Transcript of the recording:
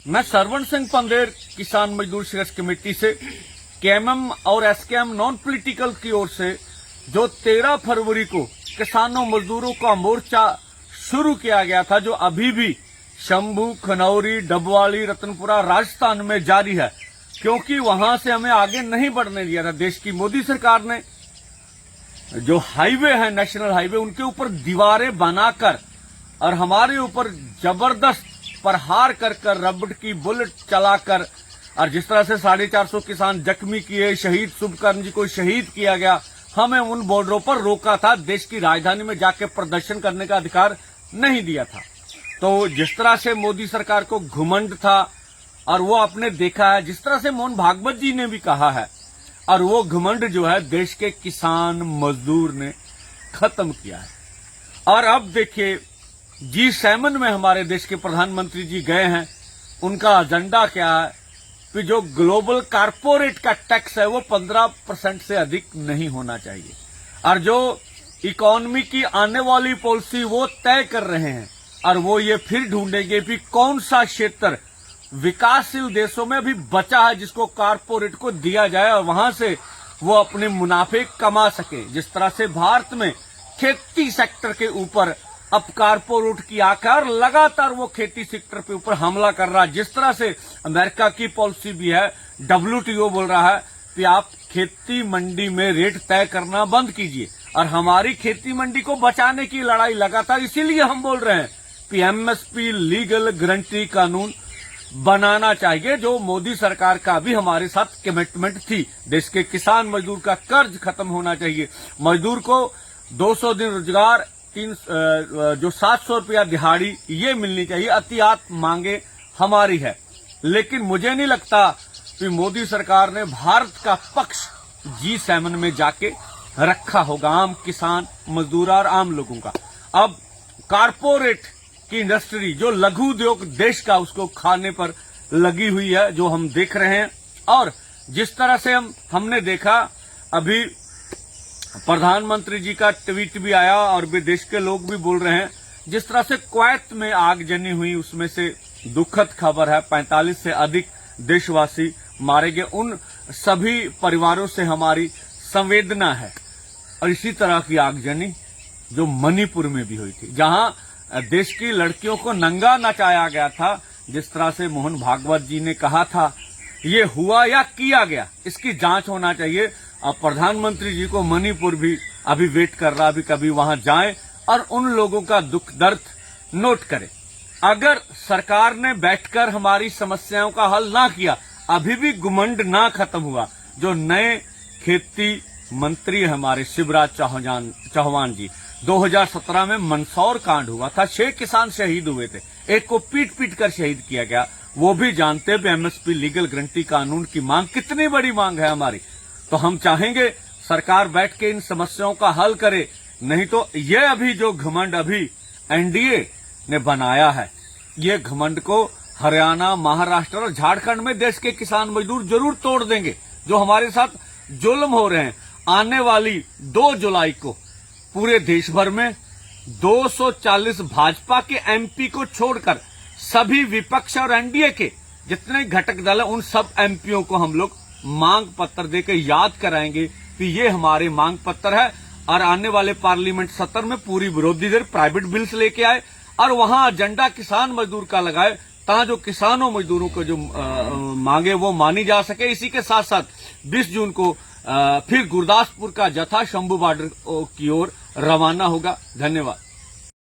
मैं सरवण सिंह पंदेर किसान मजदूर संघर्ष कमेटी से केएमएम और एसकेएम नॉन पॉलिटिकल की ओर से जो 13 फरवरी को किसानों मजदूरों का मोर्चा शुरू किया गया था, जो अभी भी शंभू, खनौरी, डबवाली, रतनपुरा, राजस्थान में जारी है, क्योंकि वहां से हमें आगे नहीं बढ़ने दिया था। देश की मोदी सरकार ने जो हाईवे है, नेशनल हाईवे, उनके ऊपर दीवारें बनाकर और हमारे ऊपर जबरदस्त प्रहार कर कर, रबड़ की बुलेट चलाकर, और जिस तरह से 450 किसान जख्मी किए, शहीद शुभकर्ण जी को शहीद किया गया, हमें उन बॉर्डरों पर रोका था। देश की राजधानी में जाके प्रदर्शन करने का अधिकार नहीं दिया था। तो जिस तरह से मोदी सरकार को घुमंड था, और वो आपने देखा है, जिस तरह से मोहन भागवत जी ने भी कहा है, और वो घमंड जो है देश के किसान मजदूर ने खत्म किया है। और अब देखिए G7 में हमारे देश के प्रधानमंत्री जी गए हैं, उनका एजेंडा क्या है कि जो ग्लोबल कारपोरेट का टैक्स है वो 15% से अधिक नहीं होना चाहिए, और जो इकोनॉमी की आने वाली पॉलिसी वो तय कर रहे हैं, और वो ये फिर ढूंढेंगे कि कौन सा क्षेत्र विकासशील देशों में भी बचा है जिसको कारपोरेट को दिया जाए और वहां से वो अपने मुनाफे कमा सके। जिस तरह से भारत में खेती सेक्टर के ऊपर अब कारपोरेट की आकार लगातार वो खेती सेक्टर के ऊपर हमला कर रहा है। जिस तरह से अमेरिका की पॉलिसी भी है, WTO बोल रहा है कि आप खेती मंडी में रेट तय करना बंद कीजिए, और हमारी खेती मंडी को बचाने की लड़ाई लगातार, इसीलिए हम बोल रहे हैं कि MSP लीगल गारंटी कानून बनाना चाहिए, जो मोदी सरकार का भी हमारे साथ कमिटमेंट थी। देश के किसान मजदूर का कर्ज खत्म होना चाहिए, मजदूर को 200 दिन रोजगार, जो 700 रुपया दिहाड़ी ये मिलनी चाहिए। अतिआत मांगे हमारी है, लेकिन मुझे नहीं लगता कि मोदी सरकार ने भारत का पक्ष G7 में जाके रखा होगा आम किसान मजदूर और आम लोगों का। अब कारपोरेट की इंडस्ट्री, जो लघु उद्योग देश का, उसको खाने पर लगी हुई है, जो हम देख रहे हैं। और जिस तरह से हमने देखा, अभी प्रधानमंत्री जी का ट्वीट भी आया और विदेश के लोग भी बोल रहे हैं, जिस तरह से कुवैत में आगजनी हुई, उसमें से दुखद खबर है, 45 से अधिक देशवासी मारे गए। उन सभी परिवारों से हमारी संवेदना है। और इसी तरह की आगजनी जो मणिपुर में भी हुई थी, जहां देश की लड़कियों को नंगा नचाया गया था, जिस तरह से मोहन भागवत जी ने कहा था, ये हुआ या किया गया, इसकी जांच होना चाहिए। अब प्रधानमंत्री जी को मणिपुर भी अभी वेट कर रहा, अभी कभी वहां जाएं और उन लोगों का दुख दर्द नोट करें। अगर सरकार ने बैठकर हमारी समस्याओं का हल ना किया, अभी भी घमंड ना खत्म हुआ, जो नए खेती मंत्री हमारे शिवराज चौहान जी, 2017 में मंदसौर कांड हुआ था, 6 किसान शहीद हुए थे, एक को पीट पीट कर शहीद किया गया। वो भी जानते हैं MSP लीगल गारंटी कानून की मांग कितनी बड़ी मांग है हमारी। तो हम चाहेंगे सरकार बैठ के इन समस्याओं का हल करे, नहीं तो ये अभी जो घमंड अभी NDA ने बनाया है, ये घमंड को हरियाणा, महाराष्ट्र और झारखंड में देश के किसान मजदूर जरूर तोड़ देंगे। जो हमारे साथ जुल्म हो रहे हैं, आने वाली 2 जुलाई को पूरे देश भर में 240 भाजपा के MP को छोड़कर सभी विपक्ष और NDA के जितने घटक दल हैं, उन सब MPओं को हम लोग मांग पत्र देकर याद कराएंगे कि ये हमारे मांग पत्र है। और आने वाले पार्लियामेंट सत्र में पूरी विरोधी दल प्राइवेट बिल्स लेके आए और वहां एजेंडा किसान मजदूर का लगाए, ताकि जो किसानों मजदूरों को जो मांगे वो मानी जा सके। इसी के साथ साथ 20 जून को फिर गुरदासपुर का जत्था शंभू बॉर्डर की ओर रवाना होगा। धन्यवाद।